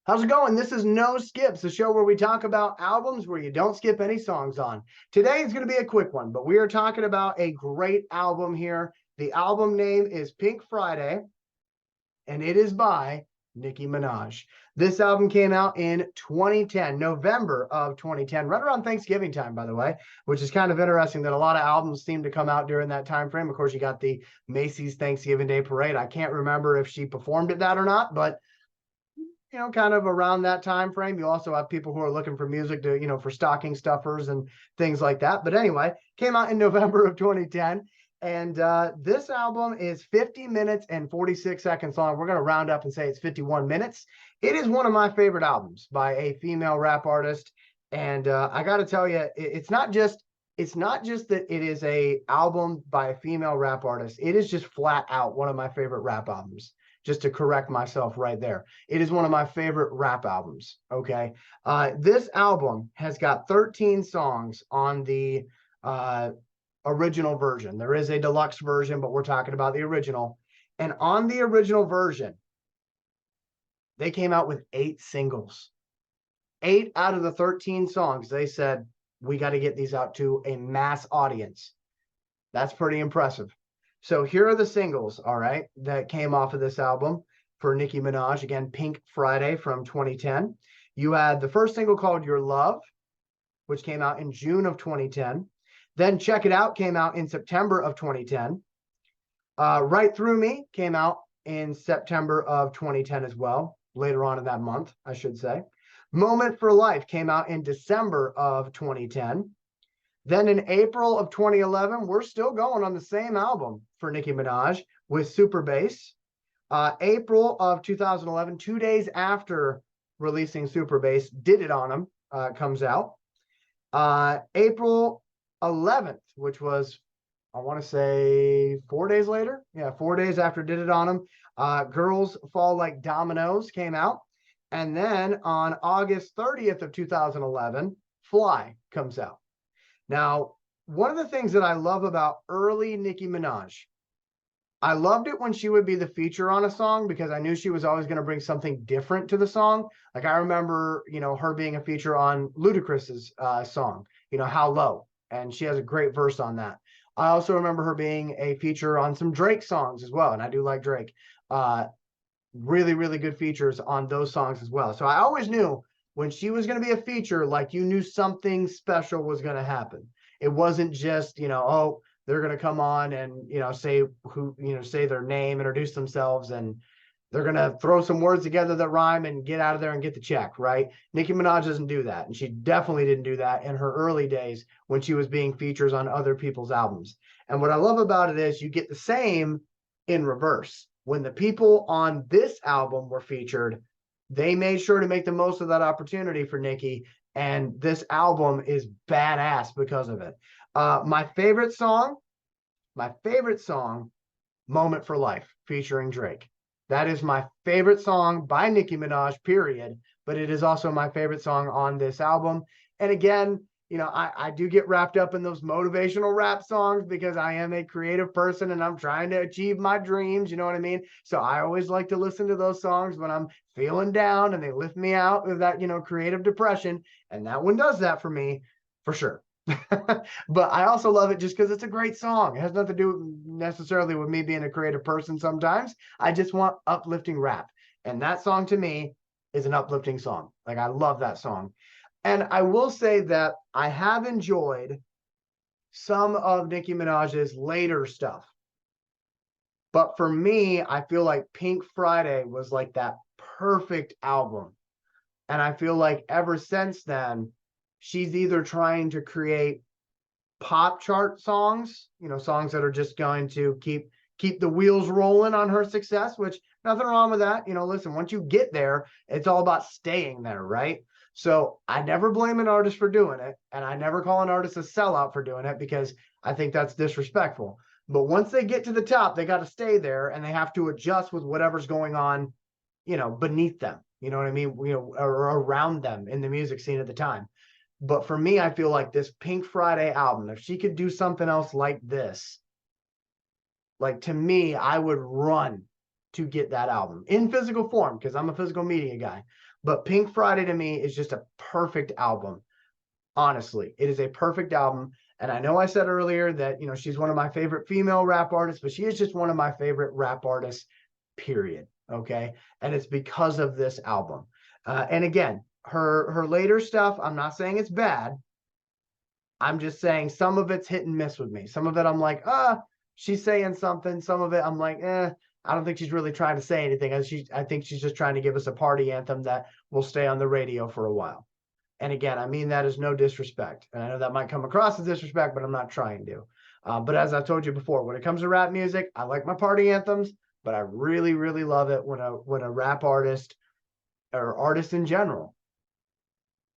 How's it going? This is No Skips, the show where we talk about albums where you don't skip any songs on. Today is going to be a quick one, but we are talking about a great album here. The album name is Pink Friday, and it is by Nicki Minaj. This album came out in 2010, November of 2010, right around Thanksgiving time, by the way, which is kind of interesting that a lot of albums seem to come out during that time frame. Of course, you got the Macy's Thanksgiving Day Parade. I can't remember if she performed at that or not, but kind of around that time frame. You also have people who are looking for music to, for stocking stuffers and things like that. But anyway, came out in November of 2010. And this album is 50 minutes and 46 seconds long. We're going to round up and say it's 51 minutes. It is one of my favorite albums by a female rap artist. And I got to tell you, it's not just that it is a album by a female rap artist. It is just flat out one of my favorite rap albums. Just to correct myself right there. It is one of my favorite rap albums, okay? This album has got 13 songs on the original version. There is a deluxe version, but we're talking about the original. And on the original version, they came out with 8 singles. 8 out of the 13 songs, they said, we got to get these out to a mass audience. That's pretty impressive. So here are the singles, all right, that came off of this album for Nicki Minaj. Again, Pink Friday from 2010. You had the first single called Your Love, which came out in June of 2010. Then Check It Out came out in September of 2010. Right Through Me came out in September of 2010 as well, later on in that month, I should say. Moment for Life came out in December of 2010. Then in April of 2011, we're still going on the same album for Nicki Minaj with Super Bass. April of 2011, 2 days after releasing Super Bass, Did It On 'Em comes out. April 11th, which was, I want to say 4 days later. Yeah, 4 days after Did It On 'Em, Girls Fall Like Dominoes came out. And then on August 30th of 2011, Fly comes out. Now, one of the things that I love about early Nicki Minaj, I loved it when she would be the feature on a song because I knew she was always going to bring something different to the song. Like I remember, her being a feature on Ludacris's song, How Low, and she has a great verse on that. I also remember her being a feature on some Drake songs as well, and I do like Drake. Really, really good features on those songs as well. So I always knew when she was going to be a feature, like you knew something special was going to happen. It wasn't just, they're going to come on and, say say their name, introduce themselves, and they're going to throw some words together that rhyme and get out of there and get the check, right? Nicki Minaj doesn't do that. And she definitely didn't do that in her early days when she was being features on other people's albums. And what I love about it is you get the same in reverse. When the people on this album were featured, they made sure to make the most of that opportunity for Nicki, and this album is badass because of it. My favorite song, Moment for Life, featuring Drake. That is my favorite song by Nicki Minaj, period, but it is also my favorite song on this album. And again, I do get wrapped up in those motivational rap songs because I am a creative person and I'm trying to achieve my dreams. You know what I mean? So I always like to listen to those songs when I'm feeling down and they lift me out of that, creative depression. And that one does that for me, for sure. But I also love it just because it's a great song. It has nothing to do necessarily with me being a creative person sometimes. I just want uplifting rap. And that song to me is an uplifting song. Like I love that song. And I will say that I have enjoyed some of Nicki Minaj's later stuff. But for me, I feel like Pink Friday was like that perfect album. And I feel like ever since then, she's either trying to create pop chart songs, songs that are just going to keep the wheels rolling on her success, which nothing wrong with that. Listen, once you get there, it's all about staying there, right? So I never blame an artist for doing it, and I never call an artist a sellout for doing it because I think that's disrespectful. But once they get to the top, they got to stay there, and they have to adjust with whatever's going on, beneath them. You know what I mean? Or around them in the music scene at the time. But for me, I feel like this Pink Friday album, if she could do something else like this, like to me, I would run to get that album in physical form because I'm a physical media guy. But Pink Friday to me is just a perfect album. Honestly, it is a perfect album. And I know I said earlier that, she's one of my favorite female rap artists, but she is just one of my favorite rap artists, period. Okay. And it's because of this album. And again, her later stuff, I'm not saying it's bad. I'm just saying some of it's hit and miss with me. Some of it I'm like, she's saying something. Some of it I'm like, I don't think she's really trying to say anything. I think she's just trying to give us a party anthem that will stay on the radio for a while. And again, I mean that as no disrespect. And I know that might come across as disrespect, but I'm not trying to. But as I told you before, when it comes to rap music, I like my party anthems, but I really, really love it when a rap artist or artist in general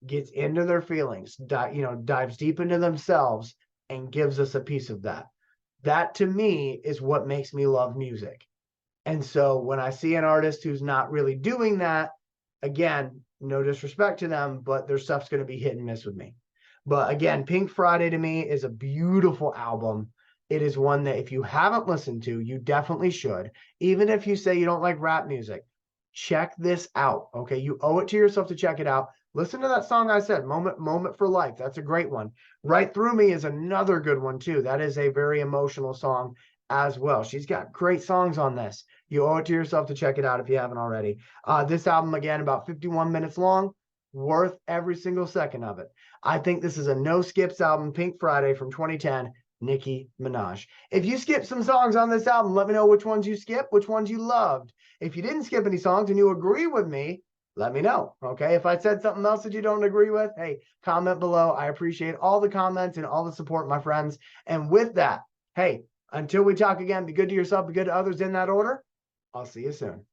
gets into their feelings, dives deep into themselves and gives us a piece of that. That to me is what makes me love music. And so when I see an artist who's not really doing that, again, no disrespect to them, but their stuff's going to be hit and miss with me. But again, Pink Friday to me is a beautiful album. It is one that if you haven't listened to, you definitely should. Even if you say you don't like rap music, check this out. Okay. You owe it to yourself to check it out. Listen to that song I said, Moment for Life. That's a great one. Right Through Me is another good one too. That is a very emotional song as well. She's got great songs on this. You owe it to yourself to check it out if you haven't already. This album, again, about 51 minutes long, worth every single second of it. I think this is a no skips album, Pink Friday from 2010, Nicki Minaj. If you skip some songs on this album, let me know which ones you skipped, which ones you loved. If you didn't skip any songs and you agree with me, let me know. Okay. If I said something else that you don't agree with, hey, comment below. I appreciate all the comments and all the support, my friends. And with that, hey, until we talk again, be good to yourself, be good to others in that order. I'll see you soon.